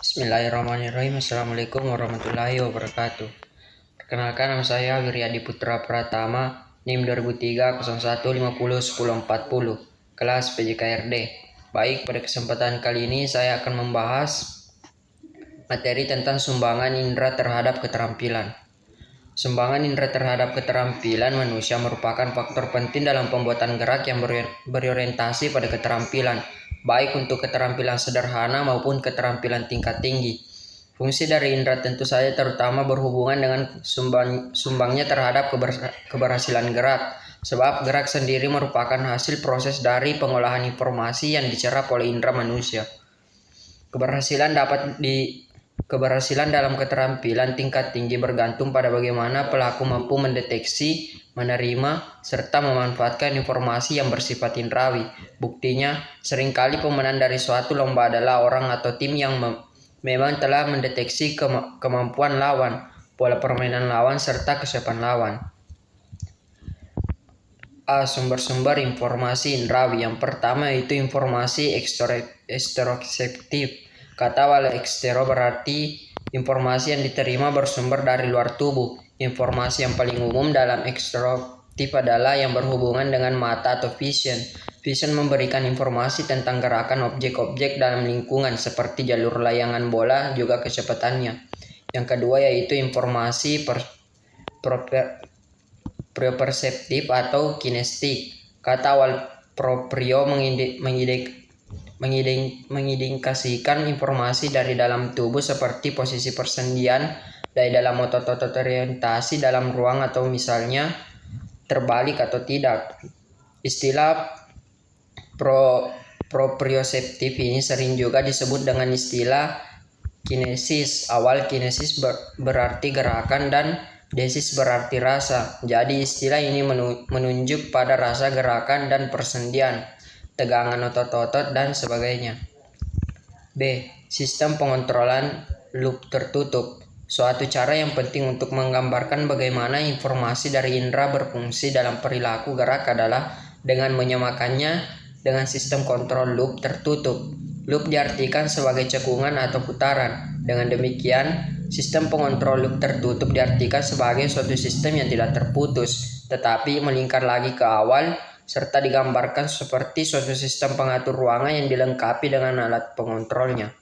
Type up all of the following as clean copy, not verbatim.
Bismillahirrahmanirrahim. Assalamualaikum warahmatullahi wabarakatuh. Perkenalkan, nama saya Wiryadi Putra Pratama, NIM 2003 0150 1040, kelas PJKRD. Baik, pada kesempatan kali ini saya akan membahas materi tentang sumbangan indera terhadap keterampilan. Sumbangan indera terhadap keterampilan manusia merupakan faktor penting dalam pembuatan gerak yang berorientasi pada keterampilan, baik untuk keterampilan sederhana maupun keterampilan tingkat tinggi. Fungsi dari indera tentu saja terutama berhubungan dengan sumbangnya terhadap keberhasilan gerak, sebab gerak sendiri merupakan hasil proses dari pengolahan informasi yang dicerap oleh indera manusia. Keberhasilan dalam keterampilan tingkat tinggi bergantung pada bagaimana pelaku mampu mendeteksi, menerima, serta memanfaatkan informasi yang bersifat indrawi. Buktinya, seringkali pemenang dari suatu lomba adalah orang atau tim yang memang telah mendeteksi kemampuan lawan, pola permainan lawan, serta kesiapan lawan. Sumber-sumber informasi indrawi. Yang pertama yaitu informasi eksteroseptif. Kata awal ekstero berarti informasi yang diterima bersumber dari luar tubuh. Informasi yang paling umum dalam eksteroseptif adalah yang berhubungan dengan mata atau vision. Vision memberikan informasi tentang gerakan objek-objek dalam lingkungan seperti jalur layangan bola juga kecepatannya. Yang kedua yaitu informasi proprioceptif atau kinestik. Kata awal proprio mengindikasikan informasi dari dalam tubuh seperti posisi persendian dari dalam otot orientasi dalam ruang atau misalnya terbalik atau tidak. Istilah proprioceptif ini sering juga disebut dengan istilah kinesis. Awal kinesis berarti gerakan dan desis berarti rasa. Jadi istilah ini menunjuk pada rasa gerakan dan persendian, tegangan otot-otot dan sebagainya. B. Sistem pengontrolan loop tertutup. Suatu cara yang penting untuk menggambarkan bagaimana informasi dari indera berfungsi dalam perilaku gerak adalah dengan menyamakannya dengan sistem kontrol loop tertutup. Loop diartikan sebagai cekungan atau putaran. Dengan demikian, sistem pengontrol loop tertutup diartikan sebagai suatu sistem yang tidak terputus, tetapi melingkar lagi ke awal, serta digambarkan seperti suatu sistem pengatur ruangan yang dilengkapi dengan alat pengontrolnya.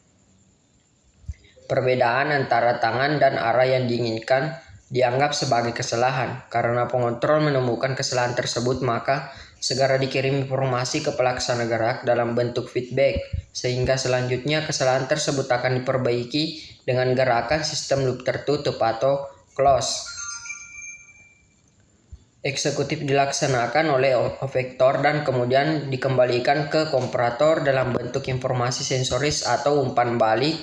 Perbedaan antara tangan dan arah yang diinginkan dianggap sebagai kesalahan. Karena pengontrol menemukan kesalahan tersebut, maka segera dikirim informasi ke pelaksana gerak dalam bentuk feedback, sehingga selanjutnya kesalahan tersebut akan diperbaiki dengan gerakan sistem loop tertutup atau close. Eksekutif dilaksanakan oleh efektor dan kemudian dikembalikan ke komparator dalam bentuk informasi sensoris atau umpan balik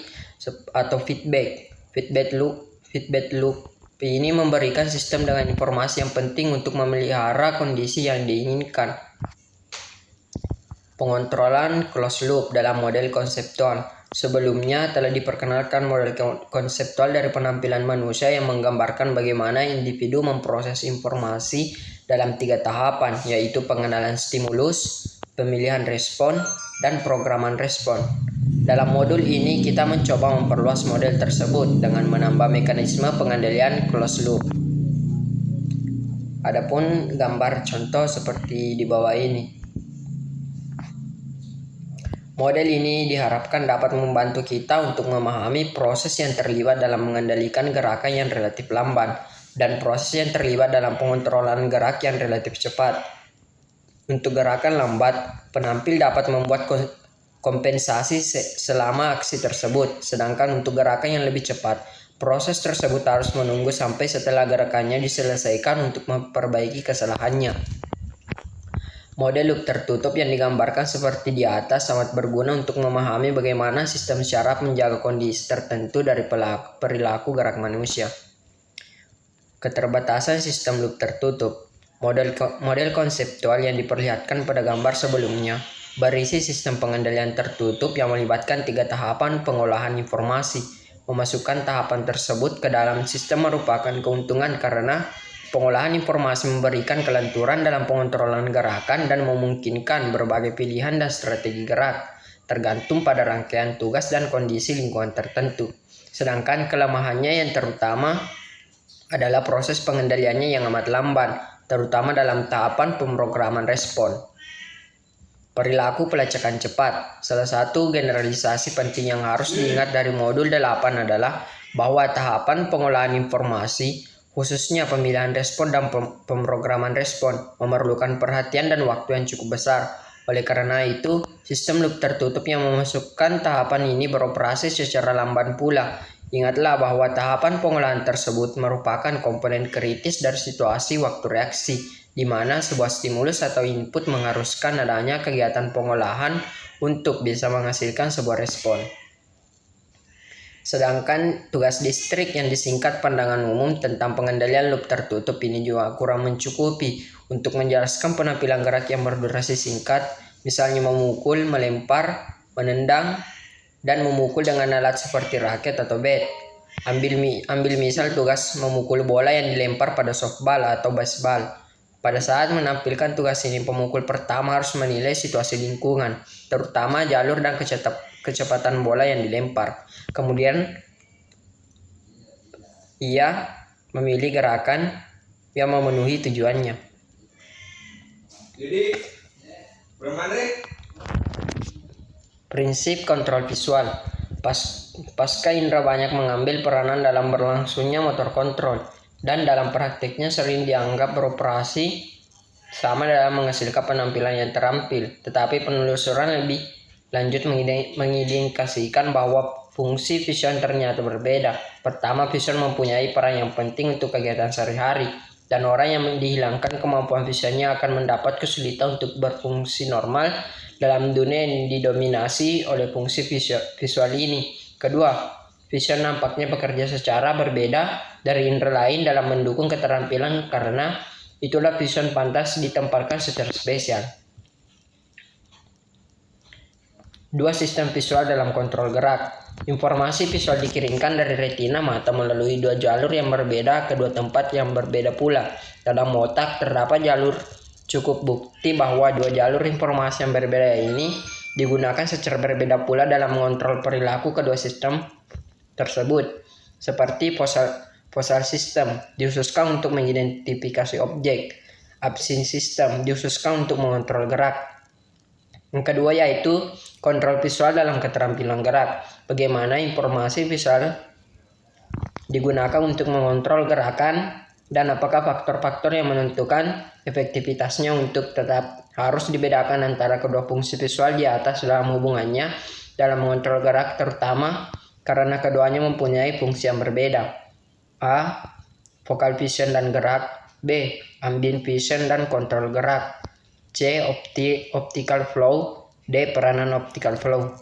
atau feedback. Feedback loop ini memberikan sistem dengan informasi yang penting untuk memelihara kondisi yang diinginkan. Pengontrolan closed loop dalam model konseptual. Sebelumnya telah diperkenalkan model konseptual dari penampilan manusia yang menggambarkan bagaimana individu memproses informasi dalam 3 tahapan, yaitu pengenalan stimulus, pemilihan respon, dan programan respon. Dalam modul ini kita mencoba memperluas model tersebut dengan menambah mekanisme pengendalian closed loop. Adapun gambar contoh seperti di bawah ini. Model ini diharapkan dapat membantu kita untuk memahami proses yang terlibat dalam mengendalikan gerakan yang relatif lamban dan proses yang terlibat dalam pengontrolan gerak yang relatif cepat. Untuk gerakan lambat, penampil dapat membuat kompensasi selama aksi tersebut, sedangkan untuk gerakan yang lebih cepat, proses tersebut harus menunggu sampai setelah gerakannya diselesaikan untuk memperbaiki kesalahannya. Model loop tertutup yang digambarkan seperti di atas sangat berguna untuk memahami bagaimana sistem syaraf menjaga kondisi tertentu dari perilaku gerak manusia. Keterbatasan sistem loop tertutup. Model konseptual yang diperlihatkan pada gambar sebelumnya berisi sistem pengendalian tertutup yang melibatkan 3 tahapan pengolahan informasi. Memasukkan tahapan tersebut ke dalam sistem merupakan keuntungan karena pengolahan informasi memberikan kelenturan dalam pengontrolan gerakan dan memungkinkan berbagai pilihan dan strategi gerak. tergantung pada rangkaian tugas dan kondisi lingkungan tertentu. Sedangkan kelemahannya yang terutama adalah proses pengendaliannya yang amat lamban, terutama dalam tahapan pemrograman respon. Perilaku pelacakan cepat. Salah satu generalisasi penting yang harus diingat dari modul 8 adalah bahwa tahapan pengolahan informasi, khususnya pemilihan respon dan pemrograman respon, memerlukan perhatian dan waktu yang cukup besar. Oleh karena itu, sistem loop tertutup yang memasukkan tahapan ini beroperasi secara lamban pula. Ingatlah bahwa tahapan pengolahan tersebut merupakan komponen kritis dari situasi waktu reaksi, di mana sebuah stimulus atau input mengharuskan adanya kegiatan pengolahan untuk bisa menghasilkan sebuah respon. Sedangkan tugas distrik yang disingkat pandangan umum tentang pengendalian loop tertutup ini juga kurang mencukupi untuk menjelaskan penampilan gerak yang berdurasi singkat, misalnya memukul, melempar, menendang, dan memukul dengan alat seperti raket atau bat. Ambil misal tugas memukul bola yang dilempar pada softball atau baseball. Pada saat menampilkan tugas ini, pemukul pertama harus menilai situasi lingkungan, terutama jalur dan kecepatan bola yang dilempar. Kemudian ia memilih gerakan yang memenuhi tujuannya. Jadi, prinsip kontrol visual. Pasca indera banyak mengambil peranan dalam berlangsungnya motor kontrol, dan dalam praktiknya sering dianggap beroperasi sama dalam menghasilkan penampilan yang terampil. Tetapi penelusuran lebih lanjut mengindikasikan bahwa fungsi vision ternyata berbeda. Pertama, vision mempunyai peran yang penting untuk kegiatan sehari-hari, dan orang yang dihilangkan kemampuan visionnya akan mendapat kesulitan untuk berfungsi normal dalam dunia yang didominasi oleh fungsi visual ini. Kedua, vision nampaknya bekerja secara berbeda dari indera lain dalam mendukung keterampilan, karena itulah vision pantas ditempatkan secara spesial. Dua sistem visual dalam kontrol gerak. Informasi visual dikirimkan dari retina mata melalui dua jalur yang berbeda ke dua tempat yang berbeda pula. Dalam otak terdapat jalur. Cukup bukti bahwa dua jalur informasi yang berbeda ini digunakan secara berbeda pula dalam mengontrol perilaku kedua sistem tersebut. Seperti posal system dikhususkan untuk mengidentifikasi objek. Absence system dikhususkan untuk mengontrol gerak. Yang kedua yaitu kontrol visual dalam keterampilan gerak. Bagaimana informasi visual digunakan untuk mengontrol gerakan, dan apakah faktor-faktor yang menentukan efektivitasnya. Untuk tetap harus dibedakan antara kedua fungsi visual di atas dalam hubungannya dalam mengontrol gerak, terutama karena keduanya mempunyai fungsi yang berbeda. A. Focal vision dan gerak. B. Ambient vision dan kontrol gerak. C. Optical flow. D. Peranan optical flow.